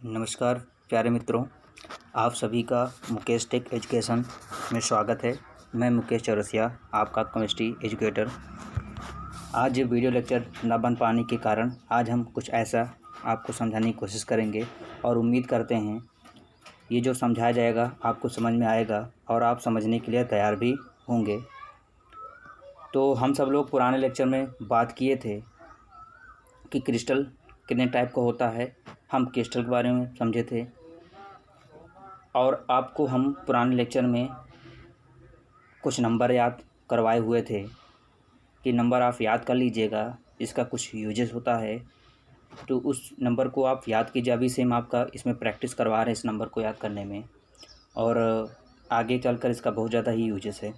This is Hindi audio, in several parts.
नमस्कार प्यारे मित्रों, आप सभी का मुकेश टेक एजुकेशन में स्वागत है। मैं मुकेश चौरसिया, आपका केमिस्ट्री एजुकेटर। आज वीडियो लेक्चर न बन पाने के कारण आज हम कुछ ऐसा आपको समझाने की कोशिश करेंगे और उम्मीद करते हैं ये जो समझाया जाएगा आपको समझ में आएगा और आप समझने के लिए तैयार भी होंगे। तो हम सब लोग पुराने लेक्चर में बात किए थे कि क्रिस्टल कितने टाइप का होता है। हम क्रिस्टल के बारे में समझे थे और आपको हम पुराने लेक्चर में कुछ नंबर याद करवाए हुए थे कि नंबर आप याद कर लीजिएगा, इसका कुछ यूजेस होता है। तो उस नंबर को आप याद कीजिए। अभी से हम आपका इसमें प्रैक्टिस करवा रहे हैं इस नंबर को याद करने में, और आगे चलकर इसका बहुत ज़्यादा ही यूजेस है।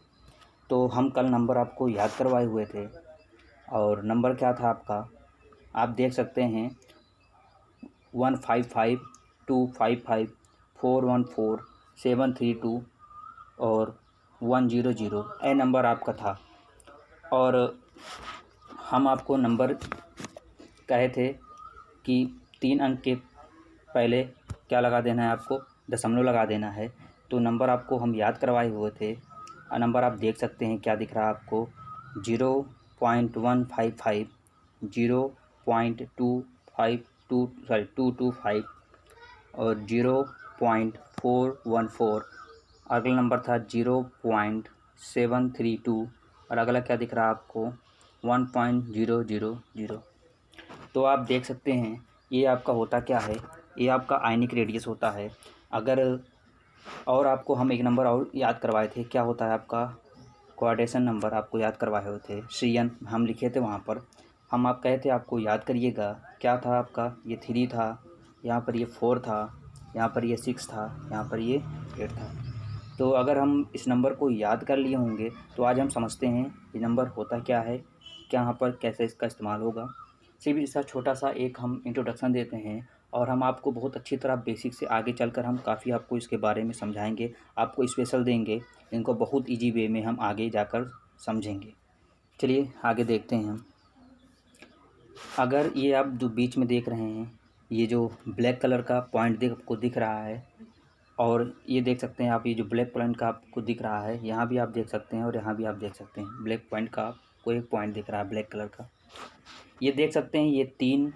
तो हम कल नंबर आपको याद करवाए हुए थे और नंबर क्या था आपका, आप देख सकते हैं 155 255 414 732 और 100 ए नंबर आपका था। और हम आपको नंबर कहे थे कि 3 अंक के पहले क्या लगा देना है, आपको दशमलव लगा देना है। तो नंबर आपको हम याद करवाए हुए थे। नंबर आप देख सकते हैं क्या दिख रहा है आपको, 0.155 0.225 और 0.414। अगला नंबर था 0.732 और अगला क्या दिख रहा है आपको 1.000। तो आप देख सकते हैं ये आपका होता क्या है, ये आपका आयनिक रेडियस होता है। अगर और आपको हम एक नंबर और याद करवाए थे, क्या होता है आपका क्वाड्रेशन नंबर आपको याद करवाए हुए थे। सीएन हम लिखे थे वहाँ पर, हम आप कहे थे आपको याद करिएगा। क्या था आपका, ये 3 था, यहाँ पर ये 4 था, यहाँ पर ये 6 था, यहाँ पर ये 8 था। तो अगर हम इस नंबर को याद कर लिए होंगे तो आज हम समझते हैं ये नंबर होता क्या है, क्या यहाँ पर कैसे इसका इस्तेमाल होगा। सिर्फ इसका छोटा सा एक हम इंट्रोडक्शन देते हैं और हम आपको बहुत अच्छी तरह बेसिक से आगे चलकर हम काफ़ी आपको इसके बारे में समझाएंगे, आपको स्पेशल देंगे, इनको बहुत इजी वे में हम आगे जाकर समझेंगे। चलिए आगे देखते हैं हम। अगर ये आप जो बीच में देख रहे हैं, ये जो ब्लैक कलर का पॉइंट आपको दिख रहा है, और ये देख सकते हैं आप, ये जो ब्लैक पॉइंट का आपको दिख रहा है, यहाँ भी आप देख सकते हैं और यहाँ भी आप देख सकते हैं ब्लैक पॉइंट का आपको एक पॉइंट दिख रहा है ब्लैक कलर का। ये देख सकते हैं ये 3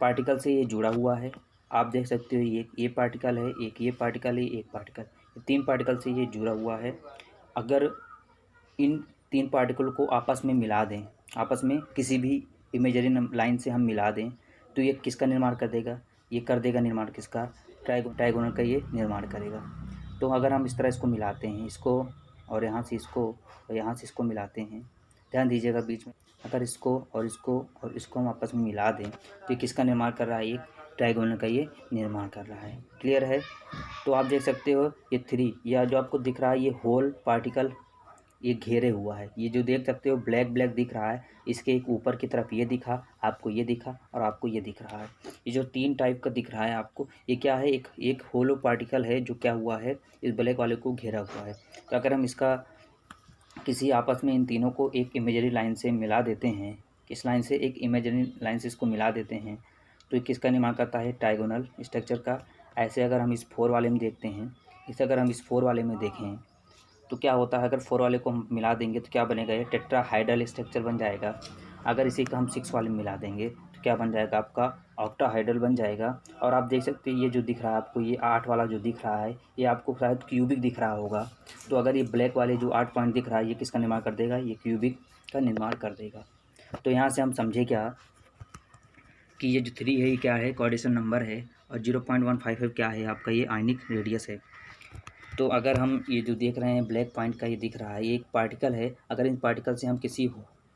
पार्टिकल से ये जुड़ा हुआ है। आप देख सकते हो ये पार्टिकल है, एक ये पार्टिकल है, एक पार्टिकल, ये 3 पार्टिकल से ये जुड़ा हुआ है। अगर इन 3 पार्टिकल को आपस में मिला दें, आपस में किसी भी इमेजिनरी लाइन से हम मिला दें, तो ये किसका निर्माण कर देगा, ये कर देगा निर्माण किसका, ट्राइगोनल का ये निर्माण करेगा। तो अगर हम इस तरह इसको मिलाते हैं, इसको और यहाँ से इसको और यहाँ से इसको मिलाते हैं, ध्यान दीजिएगा बीच में, अगर इसको और इसको और इसको हम आपस में मिला दें तो ये किसका निर्माण कर रहा है, एक ट्राइगोनल का ये निर्माण कर रहा है। क्लियर है। तो आप देख सकते हो ये 3 या जो आपको दिख रहा है ये होल पार्टिकल ये घेरे हुआ है, ये जो देख सकते हो ब्लैक ब्लैक दिख रहा है, इसके एक ऊपर की तरफ ये दिखा, आपको ये दिखा और आपको ये दिख रहा है। ये जो 3 टाइप का दिख रहा है आपको, ये क्या है, एक होलो पार्टिकल है जो क्या हुआ है, इस ब्लैक वाले को घेरा हुआ है। तो अगर हम इसका किसी आपस में इन तीनों को एक इमेजरी लाइन से मिला देते हैं, किस लाइन से, एक इमेजरी लाइन से इसको मिला देते हैं, तो ये किसका निर्माण करता है, ट्राइगोनल स्ट्रक्चर का। ऐसे अगर हम इस 4 वाले में देखते हैं, इसे अगर हम इस 4 वाले में देखें तो क्या होता है, अगर 4 वाले को हम मिला देंगे तो क्या बनेगा, ये टेट्राहाइड्रल स्ट्रक्चर बन जाएगा। अगर इसी को हम 6 वाले में मिला देंगे तो क्या बन जाएगा, आपका ऑक्टाहाइड्रल बन जाएगा। और आप देख सकते हैं ये जो दिख रहा है आपको, ये 8 वाला जो दिख रहा है, ये आपको शायद क्यूबिक दिख रहा होगा। तो अगर ये ब्लैक वाले जो 8 पॉइंट दिख रहा है, ये किसका निर्माण कर देगा, ये क्यूबिक का निर्माण कर देगा। तो यहाँ से हम समझे क्या कि ये जो 3 है ये क्या है, क्वाड्रेशन नंबर है, और 0.155 क्या है आपका, ये आयनिक रेडियस है। तो अगर हम ये जो देख रहे हैं ब्लैक पॉइंट का ये दिख रहा है, ये एक पार्टिकल है। अगर इन पार्टिकल से हम किसी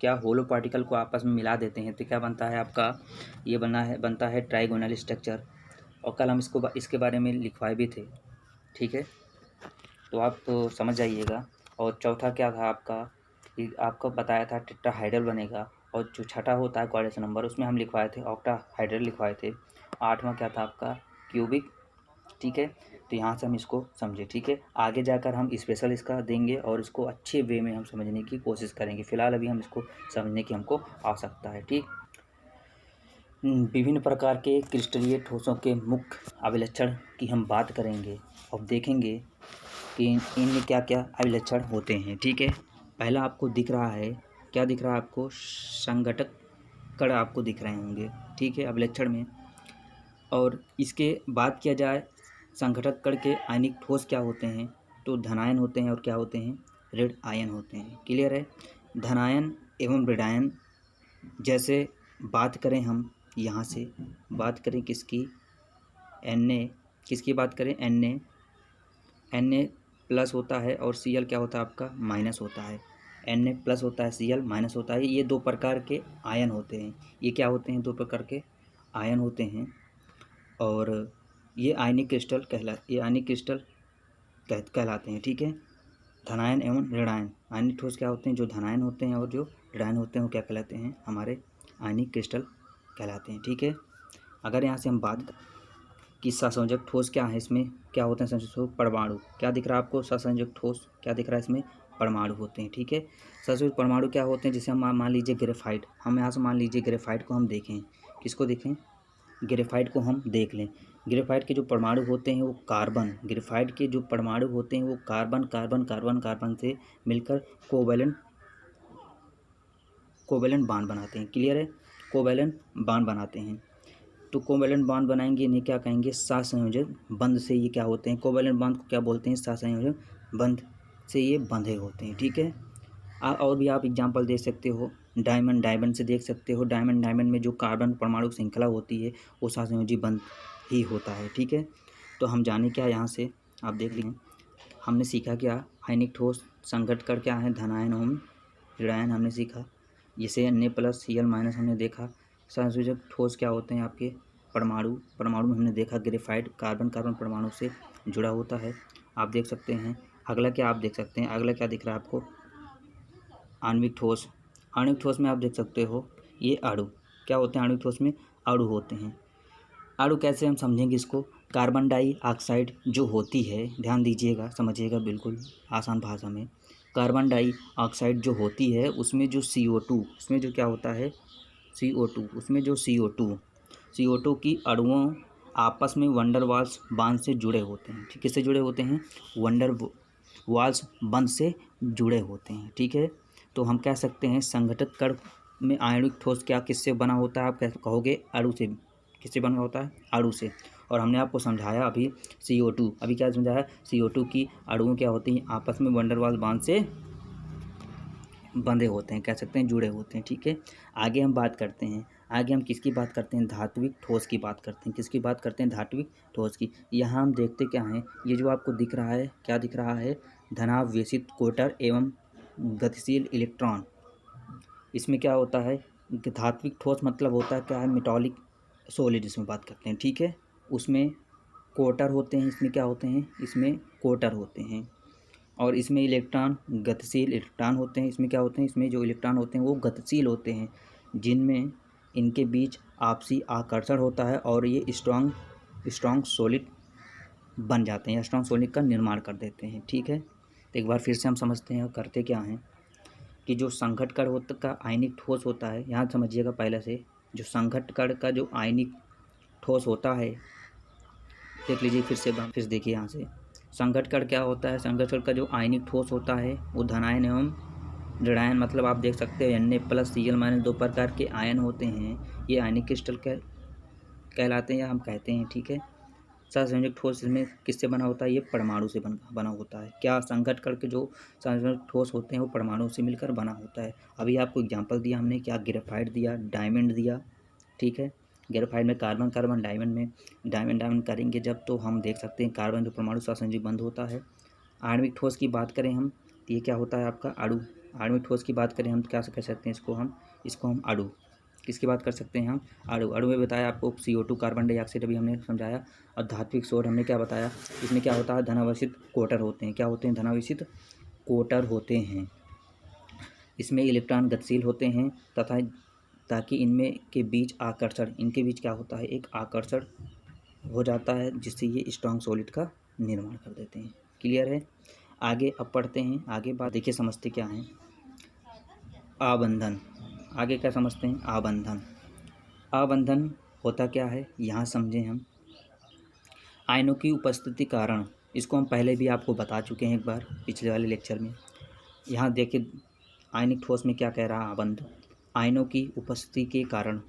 क्या होलो पार्टिकल को आपस में मिला देते हैं तो क्या बनता है आपका, ये बनता है ट्राइगोनल स्ट्रक्चर। और कल हम इसके बारे में लिखवाए भी थे, ठीक है। तो आप तो समझ जाइएगा। और चौथा क्या था आपका, ये आपको बताया था टेट्राहाइड्रल बनेगा। और जो छठा होता है क्वाड्रेशन नंबर, उसमें हम लिखवाए थे ऑक्टाहाइड्रल लिखवाए थे। 8वां क्या था आपका, क्यूबिक, ठीक है। तो यहाँ से हम इसको समझे, ठीक है। आगे जाकर हम स्पेशल इसका देंगे और इसको अच्छे वे में हम समझने की कोशिश करेंगे। फ़िलहाल अभी हम इसको समझने की हमको आवश्यकता है, ठीक। विभिन्न प्रकार के क्रिस्टलीय ठोसों के मुख्य अभिलक्षण की हम बात करेंगे और देखेंगे कि इनमें क्या क्या अभिलक्षण होते हैं। ठीक है, पहला आपको दिख रहा है, क्या दिख रहा है आपको? संघटक कण आपको दिख रहे होंगे। ठीक है, अभिलक्षण में। और इसके बात किया जाए संघटक कण के आयनिक ठोस क्या होते हैं, तो धनायन होते हैं और क्या होते हैं? ऋण आयन होते हैं। क्लियर है? धनायन एवं ऋणायन, जैसे बात करें हम यहाँ से बात करें किसकी? Na, किसकी बात करें? Na प्लस होता है और Cl क्या होता है आपका? माइनस होता है। Na प्लस होता है, Cl माइनस होता है। ये दो प्रकार के आयन होते हैं। ये क्या होते हैं? दो प्रकार के आयन होते हैं और ये आयनिक क्रिस्टल कहलाते हैं। ठीक है, धनायन एवं ऋणायन आयनिक ठोस क्या होते हैं? जो धनायन होते हैं और जो ऋणायन होते हैं वो क्या कहलाते हैं? हमारे आयनिक क्रिस्टल कहलाते हैं। ठीक है, अगर यहाँ से हम बात कि सहसंयोजक ठोस क्या है, इसमें क्या होते हैं? सहसंयोजक परमाणु। क्या दिख रहा है आपको? सहसंयोजक ठोस क्या दिख रहा है? इसमें परमाणु होते हैं। ठीक है, सहसंयोजक परमाणु क्या होते हैं? जैसे हम मान लीजिए ग्रेफाइट, हम यहाँ से मान लीजिए ग्रेफाइट को हम देखें, किसको देखें? ग्रेफाइट को हम देख लें। ग्रेफाइट के जो परमाणु होते हैं वो कार्बन, ग्रेफाइट के जो परमाणु होते हैं वो कार्बन कार्बन कार्बन कार्बन से मिलकर कोवेलेंट बांड बनाते हैं। क्लियर है? कोवेलेंट बांड बनाते हैं। तो कोवेलेंट बांड बनाएंगे, इन्हें क्या कहेंगे? सहसंयोजक बंध से ये क्या होते हैं? कोवेलेंट बांड को क्या बोलते हैं? सहसंयोजक बंध से ये बंधे होते हैं। ठीक है, और भी आप एग्जांपल दे सकते हो। डायमंड से देख सकते हो। डायमंड में जो कार्बन परमाणु श्रृंखला होती है वो सहसंयोजी बंध ही होता है। ठीक है, तो हम जाने क्या यहाँ से आप देख लीजिए, हमने सीखा क्या? आयनिक ठोस संघटक कण क्या है? धनायन एवं ऋणायन हमने सीखा। जिसे Na प्लस Cl माइनस हमने देखा। सहसंयोजक ठोस क्या होते हैं आपके? परमाणु में हमने देखा ग्रेफाइट कार्बन कार्बन परमाणु से जुड़ा होता है। आप देख सकते हैं। अगला क्या आप देख सकते हैं? अगला क्या दिख रहा है आपको? आणविक ठोस में आप देख सकते हो ये अणु क्या होते हैं? आणविक ठोस में अणु होते हैं। अणु कैसे हम समझेंगे इसको? कार्बन डाइऑक्साइड जो होती है, ध्यान दीजिएगा, समझिएगा बिल्कुल आसान भाषा में। कार्बन डाइऑक्साइड जो होती है उसमें जो CO2, उसमें जो क्या होता है? CO2, उसमें जो CO2 की अणुओं आपस में वंडर वाल्स बांध से जुड़े होते हैं। ठीक, किससे जुड़े होते हैं? वंडर वाल्स बंध से जुड़े होते हैं। ठीक है, तो हम कह सकते हैं संघटक कण में आणविक ठोस क्या किससे बना होता है? आप कैसे कहोगे? अणु से। किससे बना होता है? अणु से। और हमने आपको समझाया अभी CO2, अभी क्या समझाया? CO2 की अणुओं क्या होती हैं? आपस में वंडर वाल्स बांध से बंधे होते हैं, कह सकते हैं जुड़े होते हैं। ठीक है, आगे हम बात करते हैं। आगे हम किसकी बात करते हैं? धात्विक ठोस की बात करते हैं। किसकी बात करते हैं? धात्विक ठोस की। यहाँ हम देखते क्या हैं? ये जो आपको दिख रहा है, क्या दिख रहा है? धनावेशित कोटर एवं गतिशील इलेक्ट्रॉन। इसमें क्या होता है? धात्विक ठोस मतलब होता है क्या है? मेटालिक सॉलिड, इसमें बात करते हैं। ठीक है, उसमें कोटर होते हैं। इसमें क्या होते हैं? इसमें कोटर होते हैं। और इसमें इलेक्ट्रॉन गतिशील इलेक्ट्रॉन होते हैं। इसमें क्या होते हैं? इसमें जो इलेक्ट्रॉन होते हैं वो गतिशील होते हैं, जिनमें इनके बीच आपसी आकर्षण होता है और ये स्ट्रॉन्ग सॉलिड बन जाते हैं या स्ट्रॉन्ग सॉलिड का निर्माण कर देते हैं। ठीक है, तो एक बार फिर से हम समझते हैं और करते क्या हैं कि जो संघटक कण होता का आयनिक ठोस होता है, यहाँ समझिएगा पहले से, जो संघटक कण का जो आयनिक ठोस होता है, देख लीजिए फिर से देखिए यहाँ से। संघटक कण क्या होता है? संघटक कण का जो आयनिक ठोस होता है वो धनायन एवं ऋणायन, मतलब आप देख सकते हैं Na प्लस Cl माइनस, दो प्रकार के आयन होते हैं। ये आयनिक क्रिस्टल कहलाते हैं या हम कहते हैं। ठीक है, सहसंयोजक ठोस इसमें किससे बना होता है? ये परमाणु से बना होता है। क्या? संघटक कण के जो सहसंयोजक ठोस होते हैं वो परमाणु से मिलकर बना होता है। अभी आपको एग्जांपल दिया हमने, क्या? ग्रेफाइट दिया, डायमंड दिया। ठीक है, ग्रेफाइट में कार्बन कार्बन, डायमंड में डायमंड करेंगे जब, तो हम देख सकते हैं कार्बन जो परमाणु सहसंयोजक बंध होता है। आणविक ठोस की बात करें हम, तो ये क्या होता है आपका? अणु। आणविक ठोस की बात करें हम तो क्या कह सकते हैं? इसको हम अणु। किसकी बात कर सकते हैं हम? अणु में बताया आपको CO2 कार्बन डाइऑक्साइड अभी हमने समझाया। और धात्विक सोड हमने क्या बताया? इसमें क्या होता है? धनावेशित कोटर होते हैं। क्या होते हैं? धनावेशित कोटर होते हैं। इसमें इलेक्ट्रॉन गतिशील होते हैं तथा ताकि इनमें के बीच आकर्षण, इनके बीच क्या होता है? एक आकर्षण हो जाता है जिससे ये स्ट्रॉन्ग सॉलिड का निर्माण कर देते हैं। क्लियर है? आगे अब पढ़ते हैं। आगे बात देखिए, समझते क्या हैं? आबंधन। आगे क्या समझते हैं? आबंधन। अबंधन होता क्या है यहाँ समझें हम। आयनों की उपस्थिति कारण, इसको हम पहले भी आपको बता चुके हैं एक बार पिछले वाले लेक्चर में। यहाँ देखिए आयनिक ठोस में क्या कह रहा है अबंध, आयनों की उपस्थिति के कारण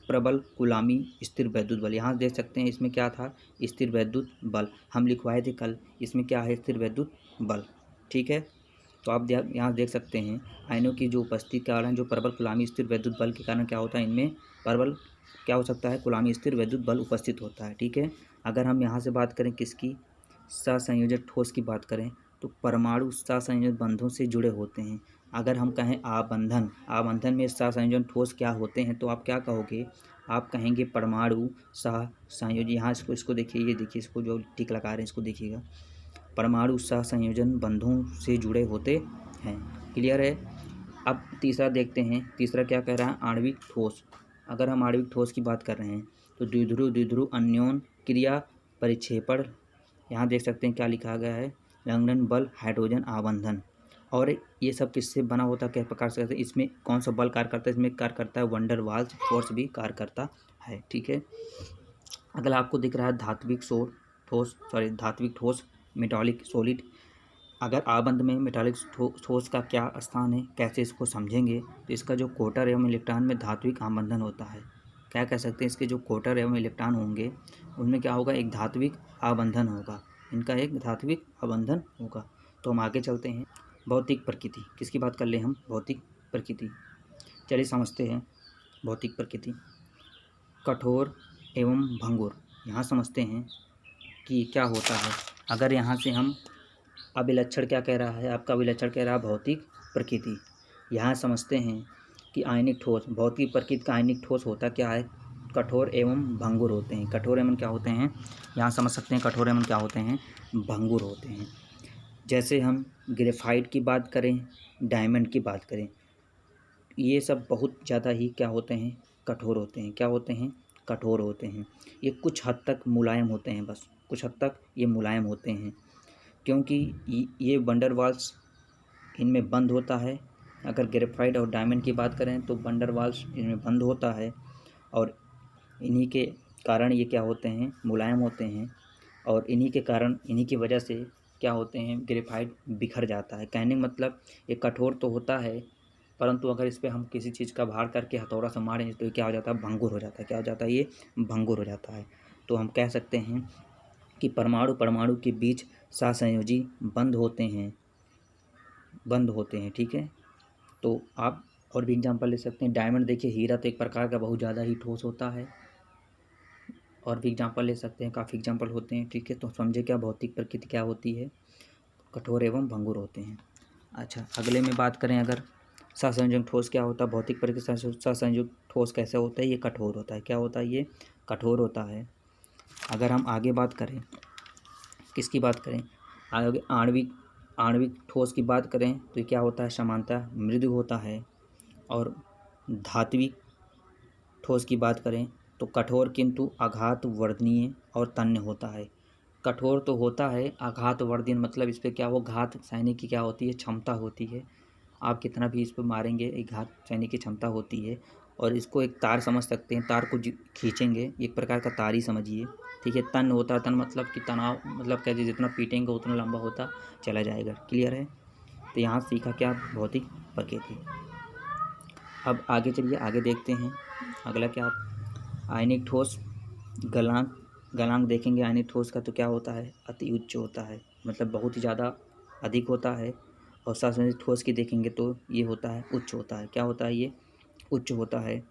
प्रबल गुलामी स्थिर वैद्युत बल। यहाँ देख सकते हैं इसमें क्या था, स्थिर वैद्युत बल हम लिखवाए थे कल, इसमें क्या है स्थिर वैद्युत बल। ठीक है, तो आप यहाँ देख सकते हैं आयनों की जो उपस्थिति के कारण जो प्रबल गुलामी स्थिर वैद्युत बल के कारण क्या होता है, इनमें प्रबल क्या हो सकता है, गुलामी स्थिर वैद्युत बल उपस्थित होता है। ठीक है, अगर हम यहाँ से बात करें किसकी, सहसंयोजक ठोस की बात करें तो परमाणु सहसंयोजक बंधों से जुड़े होते हैं। अगर हम कहें आबंधन, आबंधन में सहसंयोजन ठोस क्या होते हैं तो आप क्या कहोगे, आप कहेंगे परमाणु सहसंयोजन। यहाँ इसको देखिए, ये देखिए इसको जो टिक लगा रहे हैं इसको देखिएगा, परमाणु सहसंयोजन बंधों से जुड़े होते हैं। क्लियर है। अब तीसरा देखते हैं, तीसरा क्या कह रहा है, आणविक ठोस। अगर हम आणविक ठोस की बात कर रहे हैं तो द्विध्रुव द्विध्रुव अन्योन क्रिया परिक्षेपण, यहाँ देख सकते हैं क्या लिखा गया है, लैंगडन बल हाइड्रोजन आबंधन। और ये सब किससे बना होता है, किस प्रकार से, इसमें कौन सा बल कार्य करता है, इसमें कार्य करता है वंडर वाल्स फोर्स भी कार्य करता है। ठीक है, अगला आपको दिख रहा है धात्विक ठोस मेटालिक सॉलिड। अगर आबंध में मेटालिक ठोस का क्या स्थान है, कैसे इसको समझेंगे, तो इसका जो कोटर एवं इलेक्ट्रॉन में धात्विक आबंधन होता है। क्या कह सकते हैं, इसके जो कोटर एवं इलेक्ट्रॉन होंगे उनमें क्या होगा, एक धात्विक आबंधन होगा, इनका एक धात्विक आबंधन होगा। तो हम आगे चलते हैं, भौतिक प्रकृति, किसकी बात कर ले हम, भौतिक प्रकृति। चलिए समझते हैं भौतिक प्रकृति। कठोर एवं भंगुर, यहाँ समझते हैं कि क्या होता है। अगर यहाँ से हम अभिलक्षण क्या कह रहा है, आपका अभिलक्षण कह रहा है भौतिक प्रकृति। यहाँ समझते हैं कि आयनिक ठोस, भौतिक प्रकृति का आयनिक ठोस होता क्या है, कठोर एवं भंगुर होते हैं। कठोर एवं क्या होते हैं, यहाँ समझ सकते हैं कठोर एवं क्या होते हैं, भंगुर होते हैं। जैसे हम ग्रेफाइट की बात करें, डायमंड की बात करें, ये सब बहुत ज़्यादा ही क्या होते हैं, कठोर होते हैं। क्या होते हैं, कठोर होते हैं। ये कुछ हद तक मुलायम होते हैं, बस कुछ हद तक ये मुलायम होते हैं, क्योंकि ये वंडर वाल्स इनमें बंद होता है। अगर ग्रेफाइट और डायमंड की बात करें तो वंडर वाल्स इनमें बंद होता है और इन्हीं के कारण ये क्या होते हैं, मुलायम होते हैं। और इन्हीं के कारण, इन्हीं की वजह से क्या होते हैं, ग्रेफाइट बिखर जाता है। कहने का मतलब ये कठोर तो होता है, परंतु अगर इस पर हम किसी चीज़ का भार करके हथौड़ा से मारें तो ये क्या हो जाता है, भंगुर हो जाता है। क्या हो जाता है, ये भंगुर हो जाता है। तो हम कह सकते हैं कि परमाणु परमाणु के बीच सहसंयोजी बंद होते हैं, बंद होते हैं। ठीक है, तो आप और भी एग्जांपल ले सकते हैं। डायमंड देखिए, हीरा तो एक प्रकार का बहुत ज़्यादा ही ठोस होता है। और भी एग्जांपल ले सकते हैं, काफ़ी एग्जांपल होते हैं। ठीक है, तो समझे क्या भौतिक प्रकृति क्या होती है, कठोर एवं भंगुर होते हैं। अच्छा, अगले में बात करें, अगर सहसंयोजक ठोस क्या होता है, भौतिक प्रकृति सहसंयोजक ठोस कैसे होता है, ये कठोर होता है। क्या होता है, ये कठोर होता है। अगर हम आगे बात करें, किसकी बात करें, आगे आणविक ठोस की बात करें तो ये क्या होता है, समानतः मृदु होता है। और धात्विक ठोस की बात करें तो कठोर किंतु आघात वर्धनीय और तन्य होता है। कठोर तो होता है, आघात वर्धनीय मतलब इस पर क्या हो, घात सहने की क्या होती है, क्षमता होती है। आप कितना भी इस पर मारेंगे, एक घात सहने की क्षमता होती है। और इसको एक तार समझ सकते हैं, तार को खींचेंगे, एक प्रकार का तार ही समझिए। ठीक है, तन होता है, तन मतलब कि तनाव, मतलब कहते जितना पीटेंगे उतना लंबा होता चला जाएगा। क्लियर है, तो यहाँ सीखा क्या, भौतिक प्रकृति। अब आगे चलिए, आगे देखते हैं अगला क्या, आयनिक ठोस गलनांक। गलनांक देखेंगे आयनिक ठोस का तो क्या होता है, अति उच्च होता है, मतलब बहुत ही ज़्यादा अधिक होता है। और सहसंयोजित ठोस की देखेंगे तो ये होता है, उच्च होता है। क्या होता है, ये उच्च होता है।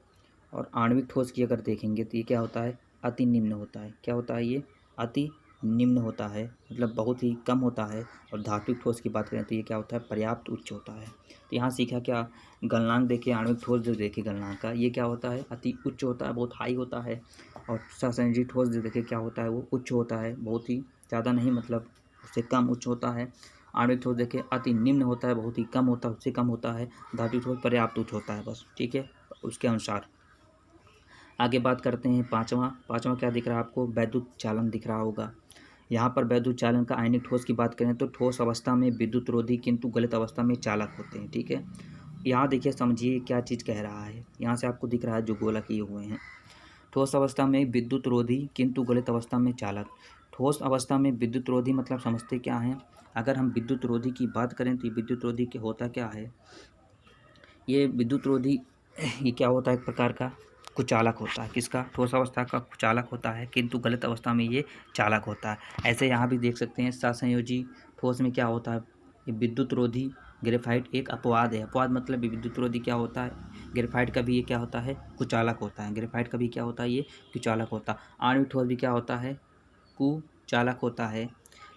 और आणविक ठोस की अगर देखेंगे तो ये क्या होता है, अति निम्न होता है। क्या होता है, ये अति निम्न होता है, मतलब बहुत ही कम होता है। और धात्विक ठोस की बात करें तो ये क्या होता है, पर्याप्त उच्च होता है। तो यहाँ सीखा क्या, गलनांक देखिए, आणविक ठोस जो देखिए गलनांक का, ये क्या होता है, अति उच्च होता है, बहुत हाई होता है। और सहसंयोजित ठोस जो देखिए क्या होता है, वो उच्च होता है, बहुत ही ज़्यादा नहीं, मतलब उससे कम उच्च होता है। आणविक ठोस देखिए अति निम्न होता है, बहुत ही कम होता है, उससे कम होता है। धात्विक ठोस पर्याप्त उच्च होता है, बस। ठीक है, उसके अनुसार आगे बात करते हैं। पाँचवा क्या दिख रहा है आपको, वैद्युत चालन दिख रहा होगा। यहाँ पर वैद्युत चालन का आयनिक ठोस की बात करें तो ठोस अवस्था में विद्युत रोधी किंतु गलित अवस्था में चालक होते हैं। ठीक है, यहाँ देखिए, समझिए क्या चीज़ कह रहा है। यहाँ से आपको दिख रहा है जो गोला किए हुए हैं, ठोस अवस्था में विद्युत रोधी किंतु गलित अवस्था में चालक। ठोस अवस्था में विद्युत रोधी मतलब समझते क्या हैं? अगर हम विद्युत रोधी की बात करें तो ये विद्युत रोधी के होता क्या है? ये विद्युत रोधी ये क्या होता है? एक प्रकार का कुचालक होता है। किसका? ठोस अवस्था का कुचालक होता है, किंतु गलित अवस्था में ये चालक होता है। ऐसे यहाँ भी देख सकते हैं सहसंयोजी ठोस में क्या होता है? ये विद्युत रोधी ग्रेफाइट एक अपवाद है। अपवाद मतलब विद्युत रोधी क्या होता है? ग्रेफाइट का भी ये क्या होता है? कुचालक होता है। ग्रेफाइट का भी क्या होता है? ये कुचालक होता है। आणविक ठोस भी क्या होता है? कुचालक होता है।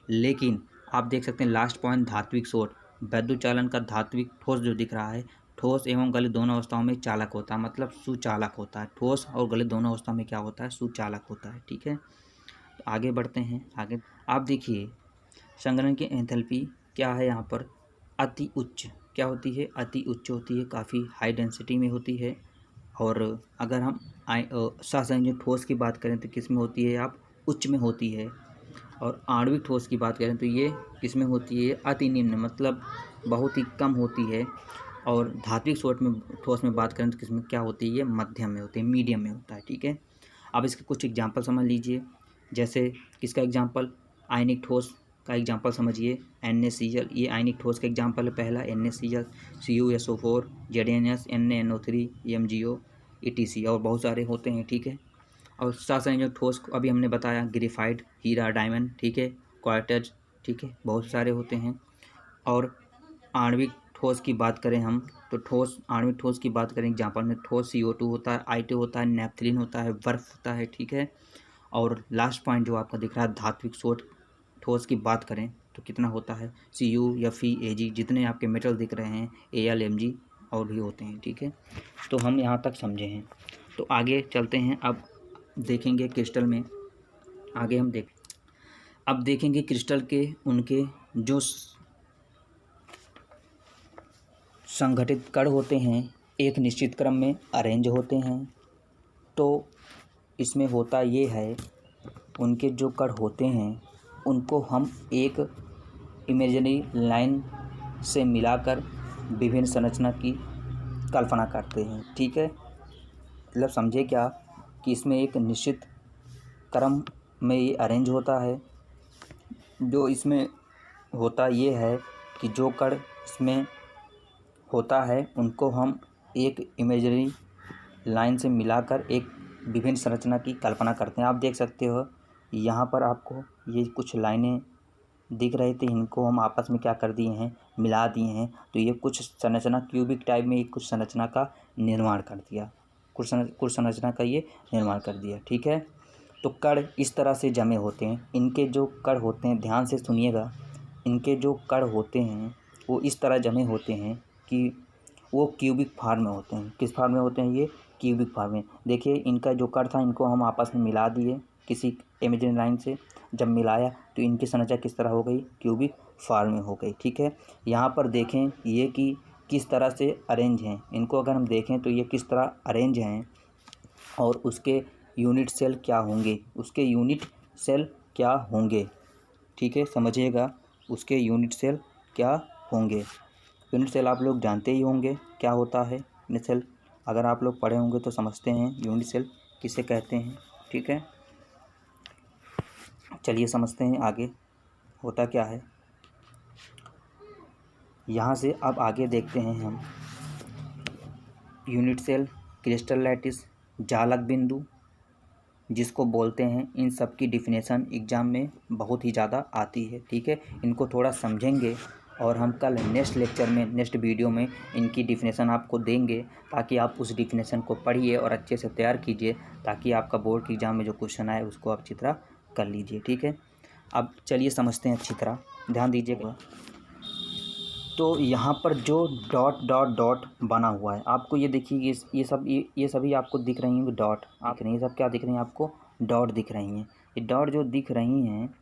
लेकिन आप देख सकते हैं लास्ट पॉइंट धात्विक सोट, वैद्युत चालन का धात्विक ठोस जो दिख रहा है, ठोस एवं गलित दोनों अवस्थाओं में चालक होता है, मतलब सुचालक होता है। ठोस और गलित दोनों अवस्था में क्या होता है? सुचालक होता है। ठीक है, तो आगे बढ़ते हैं। आगे आप देखिए संघनन की एंथैल्पी क्या है यहाँ पर? अति उच्च। क्या होती है? अति उच्च होती है, काफ़ी हाई डेंसिटी में होती है। और अगर हम सहसंयोजक ठोस की बात करें तो किस में होती है? आप उच्च में होती है। और आणविक ठोस की बात करें तो ये किस में होती है? अति निम्न, मतलब बहुत ही कम होती है। और धात्विक सोट में ठोस में बात करें तो किस में क्या होती है? ये मध्यम में होती है, मीडियम में होता है। ठीक है, अब इसके कुछ एग्जांपल समझ लीजिए। जैसे किसका एग्जांपल? आयनिक ठोस का एग्जांपल समझिए। NaCl, ये आयनिक ठोस का एग्जांपल है पहला। NaCl, CuSO4, ZnS, NaNO3, MgO, ETC और बहुत सारे होते हैं। ठीक है, और सहसंयोजक ठोस को अभी हमने बताया, ग्रेफाइट, हीरा, डायमंड, ठीक है, क्वार्ट्ज, ठीक है, बहुत सारे होते हैं। और आणविक ठोस की बात करें हम तो आणविक ठोस की बात करें एग्जांपल में ठोस CO2 होता है, I2 होता है, नेपथलीन होता है, बर्फ होता है। ठीक है, और लास्ट पॉइंट जो आपका दिख रहा है धात्विक सोट ठोस की बात करें तो कितना होता है? Cu, Fe, Ag, जितने आपके मेटल दिख रहे हैं, Al, Mg और भी होते हैं। ठीक है, तो हम यहाँ तक समझे हैं। तो आगे चलते हैं, अब देखेंगे क्रिस्टल में। आगे हम अब देखेंगे क्रिस्टल के उनके जो संगठित कण होते हैं एक निश्चित क्रम में अरेंज होते हैं। तो इसमें होता ये है, उनके जो कण होते हैं उनको हम एक इमेजिनरी लाइन से मिलाकर विभिन्न संरचना की कल्पना करते हैं। ठीक है, मतलब समझे क्या कि इसमें एक निश्चित क्रम में ये अरेंज होता है। जो इसमें होता ये है कि जो कण इसमें होता है उनको हम एक इमेजिनरी लाइन से मिलाकर एक विभिन्न संरचना की कल्पना करते हैं। आप देख सकते हो यहाँ पर आपको ये कुछ लाइनें दिख रहे थे, इनको हम आपस में क्या कर दिए हैं? मिला दिए हैं। तो ये कुछ संरचना क्यूबिक टाइप में कुछ संरचना का निर्माण कर दिया, कुछ संरचना का ये निर्माण कर दिया। ठीक है, तो कण इस तरह से जमे होते हैं। इनके जो कण होते हैं, ध्यान से सुनिएगा, इनके जो कण होते हैं वो इस तरह जमे होते हैं कि वो क्यूबिक फॉर्म में होते हैं। किस फॉर्म में होते हैं? ये क्यूबिक फॉर्म में। देखिए इनका जो कण था इनको हम आपस में मिला दिए किसी इमेजिनरी लाइन से। जब मिलाया तो इनकी संरचना किस तरह हो गई? क्यूबिक फॉर्म में हो गई। ठीक है, यहाँ पर देखें ये कि किस तरह से अरेंज हैं। इनको अगर हम देखें तो ये किस तरह अरेंज हैं और उसके यूनिट सेल क्या होंगे? उसके यूनिट सेल क्या होंगे? ठीक है, समझिएगा, उसके यूनिट सेल क्या होंगे? यूनिट सेल आप लोग जानते ही होंगे क्या होता है। यूनिट सेल अगर आप लोग पढ़े होंगे तो समझते हैं यूनिट सेल किसे कहते हैं। ठीक है, चलिए समझते हैं आगे होता क्या है। यहाँ से अब आगे देखते हैं हम यूनिट सेल, क्रिस्टल लैटिस, जालक बिंदु जिसको बोलते हैं, इन सब की डिफिनेशन एग्ज़ाम में बहुत ही ज़्यादा आती है। ठीक है, इनको थोड़ा समझेंगे और हम कल नेक्स्ट लेक्चर में, नेक्स्ट वीडियो में इनकी डिफिनेशन आपको देंगे, ताकि आप उस डिफिनेशन को पढ़िए और अच्छे से तैयार कीजिए, ताकि आपका बोर्ड के एग्ज़ाम में जो क्वेश्चन आए उसको आप अच्छी तरह कर लीजिए। ठीक है, अब चलिए समझते हैं अच्छी तरह, ध्यान दीजिएगा। तो यहाँ पर जो डॉट डॉट डॉट बना हुआ है, आपको ये देखिए, ये सभी आपको दिख रही हैं डॉट, दिख रही हैं, सब क्या दिख रही हैं आपको? डॉट दिख रही हैं। ये डॉट जो दिख रही हैं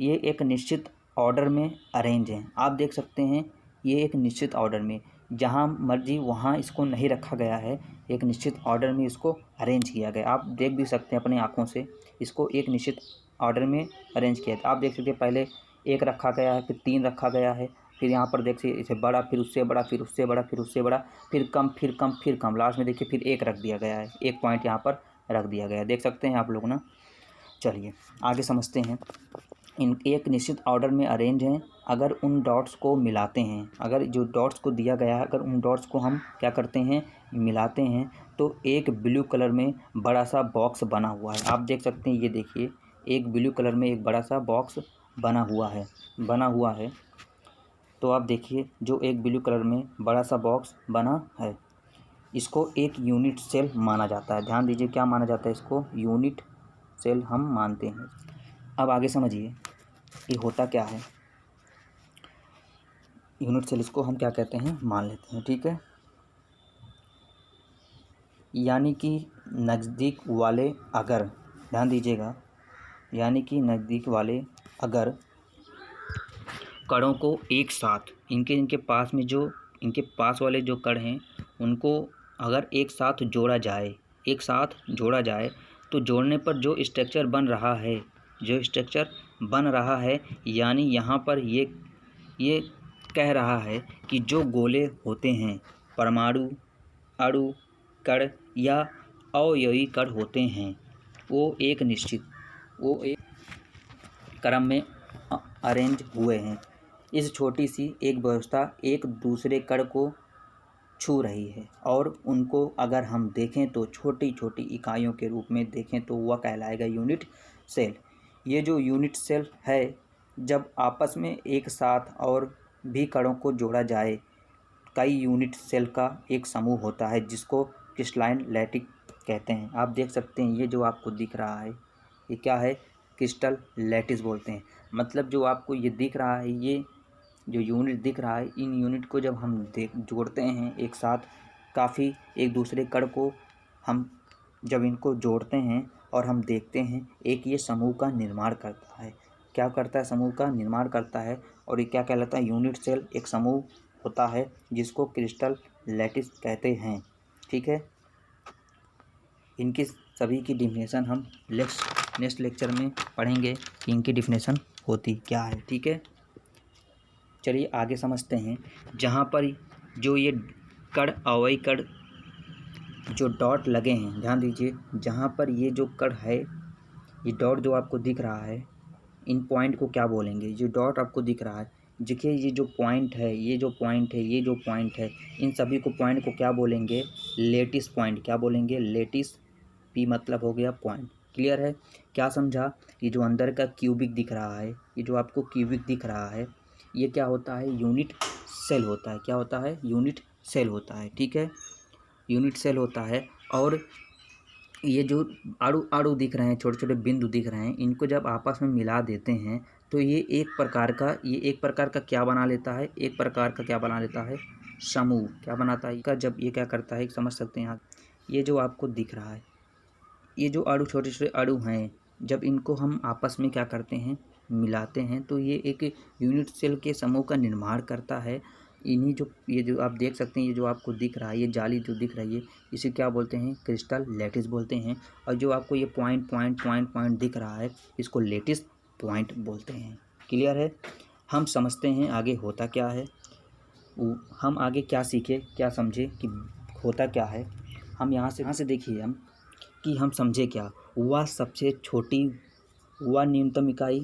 ये एक निश्चित ऑर्डर में अरेंज हैं। आप देख सकते हैं ये एक निश्चित ऑर्डर में, जहाँ मर्जी वहाँ इसको नहीं रखा गया है, एक निश्चित ऑर्डर में इसको अरेंज किया गया। आप देख भी सकते हैं अपनी आँखों से, इसको एक निश्चित ऑर्डर में अरेंज किया था। आप देख सकते हैं पहले एक रखा गया है, फिर 3 रखा गया है, फिर यहाँ पर देखिए इसे बड़ा, फिर उससे बड़ा, फिर उससे बड़ा, फिर उससे बड़ा, फिर कम, फिर कम, फिर कम, लास्ट में देखिए फिर 1 रख दिया गया है। 1 पॉइंट यहाँ पर रख दिया गया। देख सकते हैं आप लोग ना। चलिए आगे समझते हैं। इन एक निश्चित ऑर्डर में अरेंज हैं। अगर उन डॉट्स को मिलाते हैं, अगर जो डॉट्स को दिया गया है, अगर उन डॉट्स को हम क्या करते हैं, मिलाते हैं, तो एक ब्लू कलर में बड़ा सा बॉक्स बना हुआ है। आप देख सकते हैं, ये देखिए एक ब्लू कलर में एक बड़ा सा बॉक्स बना हुआ है। तो आप देखिए जो एक ब्लू कलर में बड़ा सा बॉक्स बना है, इसको एक यूनिट सेल माना जाता है। ध्यान दीजिए क्या माना जाता है, इसको यूनिट सेल हम मानते हैं। अब आगे समझिए ये होता क्या है। यूनिट सेल इसको हम क्या कहते हैं, मान लेते हैं। ठीक है, यानी कि नज़दीक वाले अगर, ध्यान दीजिएगा, यानी कि नज़दीक वाले अगर कणों को एक साथ इनके पास में जो इनके पास वाले जो कण हैं उनको अगर एक साथ जोड़ा जाए तो जोड़ने पर जो स्ट्रक्चर बन रहा है, यानी यहाँ पर ये कह रहा है कि जो गोले होते हैं, परमाणु, अणु, कण या अवयवी कण होते हैं, वो एक क्रम में अरेंज हुए हैं। इस छोटी सी एक व्यवस्था एक दूसरे कण को छू रही है और उनको अगर हम देखें तो छोटी छोटी इकाइयों के रूप में देखें तो वह कहलाएगा यूनिट सेल। ये जो यूनिट सेल है, जब आपस में एक साथ और भी कणों को जोड़ा जाए, कई यूनिट सेल का एक समूह होता है जिसको क्रिस्टलाइन लैटिस कहते हैं। आप देख सकते हैं ये जो आपको दिख रहा है, ये क्या है, क्रिस्टल लैटिस बोलते हैं। मतलब जो आपको ये दिख रहा है, ये जो यूनिट दिख रहा है, इन यूनिट को जब हम जोड़ते हैं एक साथ, काफ़ी एक दूसरे कण को हम जब इनको जोड़ते हैं और हम देखते हैं, एक ये समूह का निर्माण करता है। क्या करता है, समूह का निर्माण करता है। और ये क्या कहलाता है, यूनिट सेल एक समूह होता है जिसको क्रिस्टल लैटिस कहते हैं। ठीक है, इनकी सभी की डिफिनेशन हम नेक्स्ट लेक्चर में पढ़ेंगे कि इनकी डिफिनेशन होती क्या है। ठीक है, चलिए आगे समझते हैं। जहाँ पर जो ये कण, अवयवी कण, जो डॉट लगे हैं, ध्यान दीजिए, जहाँ पर ये जो कण है, ये डॉट जो आपको दिख रहा है, इन पॉइंट को क्या बोलेंगे। जो डॉट आपको दिख रहा है, देखिए ये जो पॉइंट है, इन सभी को पॉइंट को क्या बोलेंगे, लेटिस पॉइंट। क्या बोलेंगे, लेटिस। पी मतलब हो गया पॉइंट। क्लियर है, क्या समझा। ये जो अंदर का क्यूबिक दिख रहा है, ये जो आपको क्यूबिक दिख रहा है, ये क्या होता है, यूनिट सेल होता है। क्या होता है, यूनिट सेल होता है। ठीक है, यूनिट सेल होता है। और ये जो अणु दिख रहे हैं, छोटे छोटे बिंदु दिख रहे हैं, इनको जब आपस में मिला देते हैं तो ये एक प्रकार का क्या बना लेता है, समूह। क्या बनाता है, जब ये क्या करता है, समझ सकते हैं आप। ये जो आपको दिख रहा है, ये जो अणु, छोटे छोटे अणु हैं, जब इनको हम आपस में क्या करते हैं, मिलाते हैं, तो ये एक यूनिट सेल के समूह का निर्माण करता है। ये जो आप देख सकते हैं, ये जो आपको दिख रहा है, ये जाली जो दिख रही है, इसे क्या बोलते हैं, क्रिस्टल लैटिस बोलते हैं। और जो आपको ये पॉइंट दिख रहा है, इसको लैटिस पॉइंट बोलते हैं। क्लियर है, हम समझते हैं आगे होता क्या है। हम आगे क्या सीखे, क्या समझे कि होता क्या है। हम यहाँ से देखिए हम समझे क्या। वह सबसे छोटी व न्यूनतम इकाई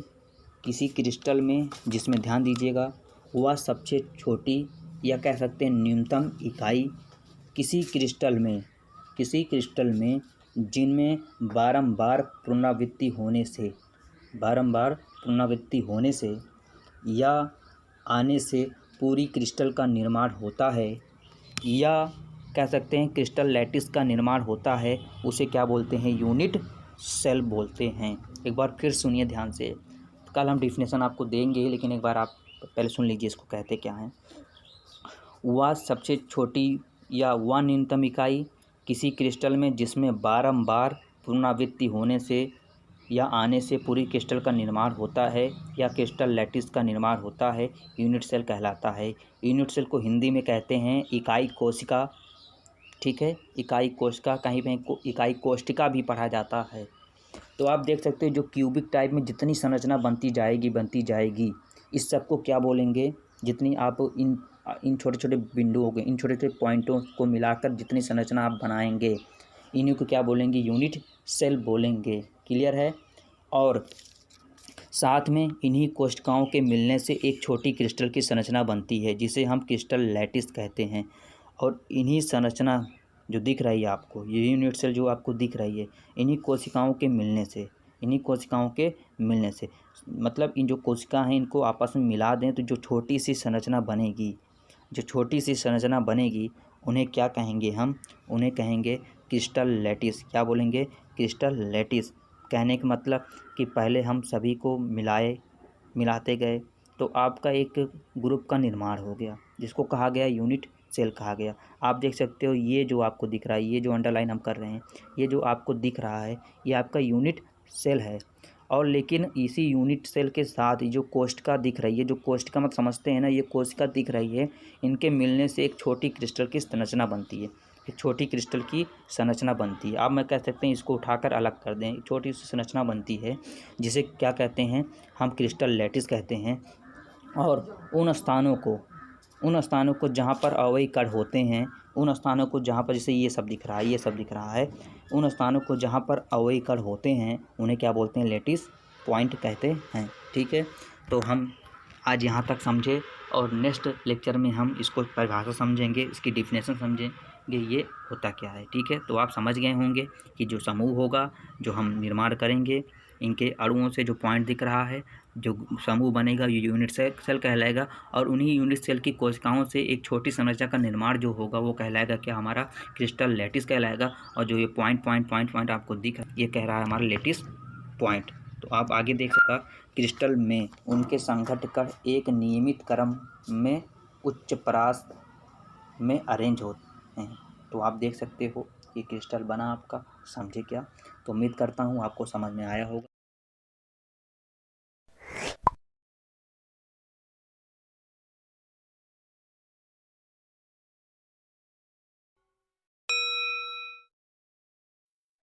किसी क्रिस्टल में, जिसमें ध्यान दीजिएगा, वह सबसे छोटी या कह सकते हैं न्यूनतम इकाई किसी क्रिस्टल में जिनमें बारंबार पुनरावृत्ति होने से या आने से पूरी क्रिस्टल का निर्माण होता है, या कह सकते हैं क्रिस्टल लैटिस का निर्माण होता है, उसे क्या बोलते हैं, यूनिट सेल बोलते हैं। एक बार फिर सुनिए ध्यान से। कल हम डिफिनेशन आपको देंगे, लेकिन एक बार आप पहले सुन लीजिए इसको कहते क्या हैं। वह सबसे छोटी या वह न्यूनतम इकाई किसी क्रिस्टल में जिसमें बारंबार पुनरावृत्ति होने से या आने से पूरी क्रिस्टल का निर्माण होता है या क्रिस्टल लैटिस का निर्माण होता है, यूनिट सेल कहलाता है। यूनिट सेल को हिंदी में कहते हैं इकाई कोशिका। ठीक है, इकाई कोशिका, कहीं पे इकाई कोष्ठिका भी पढ़ा जाता है। तो आप देख सकते हो जो क्यूबिक टाइप में जितनी संरचना बनती जाएगी, इस सब को क्या बोलेंगे, जितनी आप इन छोटे छोटे बिंदुओं को, इन छोटे छोटे पॉइंटों को मिलाकर जितनी संरचना आप बनाएंगे, इन्हीं को क्या बोलेंगे, यूनिट सेल बोलेंगे। क्लियर है। और साथ में इन्हीं कोशिकाओं के मिलने से एक छोटी क्रिस्टल की संरचना बनती है जिसे हम क्रिस्टल लैटिस कहते हैं। और इन्हीं संरचना जो दिख रही है आपको, ये यूनिट सेल जो आपको दिख रही है, इन्हीं कोशिकाओं के मिलने से, इन्हीं कोशिकाओं के मिलने से, मतलब इन जो कोशिका हैं इनको आपस में मिला दें तो जो छोटी सी संरचना बनेगी, जो छोटी सी संरचना बनेगी उन्हें क्या कहेंगे हम, उन्हें कहेंगे क्रिस्टल लैटिस। क्या बोलेंगे, क्रिस्टल लैटिस। कहने का मतलब कि पहले हम सभी को मिलाते गए तो आपका एक ग्रुप का निर्माण हो गया जिसको कहा गया यूनिट सेल कहा गया। आप देख सकते हो ये जो आपको दिख रहा है, ये जो अंडरलाइन हम कर रहे हैं, ये जो आपको दिख रहा है ये आपका यूनिट सेल है। और लेकिन इसी यूनिट सेल के साथ ये जो कोशिका दिख रही है, जो कोशिका मत समझते हैं ना, ये कोशिका दिख रही है, इनके मिलने से एक छोटी क्रिस्टल की संरचना बनती है, एक छोटी क्रिस्टल की संरचना बनती है। आप मैं कह सकते हैं इसको उठाकर अलग कर दें, एक छोटी सी संरचना बनती है जिसे क्या कहते हैं हम, क्रिस्टल लैटिस कहते हैं। और उन स्थानों को जहाँ पर अवयवी कण होते हैं, उन स्थानों को जहाँ पर, जैसे ये सब दिख रहा है, ये सब दिख रहा है, उन स्थानों को जहाँ पर अवयवी कण होते हैं उन्हें क्या बोलते हैं, लैटिस पॉइंट कहते हैं। ठीक है, तो हम आज यहाँ तक समझे और नेक्स्ट लेक्चर में हम इसको परिभाषा समझेंगे, इसकी डिफिनेशन समझेंगे, ये होता क्या है। ठीक है, तो आप समझ गए होंगे कि जो समूह होगा, जो हम निर्माण करेंगे, इनके अणुओं से जो पॉइंट दिख रहा है, जो समूह बनेगा ये यूनिट सेल कहलाएगा। और उन्हीं यूनिट सेल की कोशिकाओं से एक छोटी संरचना का निर्माण जो होगा वो कहलाएगा क्या, हमारा क्रिस्टल लैटिस कहलाएगा। और जो ये पॉइंट आपको दिख रहा है, ये कह रहा है हमारा लैटिस पॉइंट। तो आप आगे देख सकते हैं क्रिस्टल में उनके संघट्ट कण एक नियमित क्रम में उच्च परास में अरेंज होते हैं। तो आप देख सकते हो कि क्रिस्टल बना आपका, समझे क्या। तो उम्मीद करता हूँ आपको समझ में आया होगा।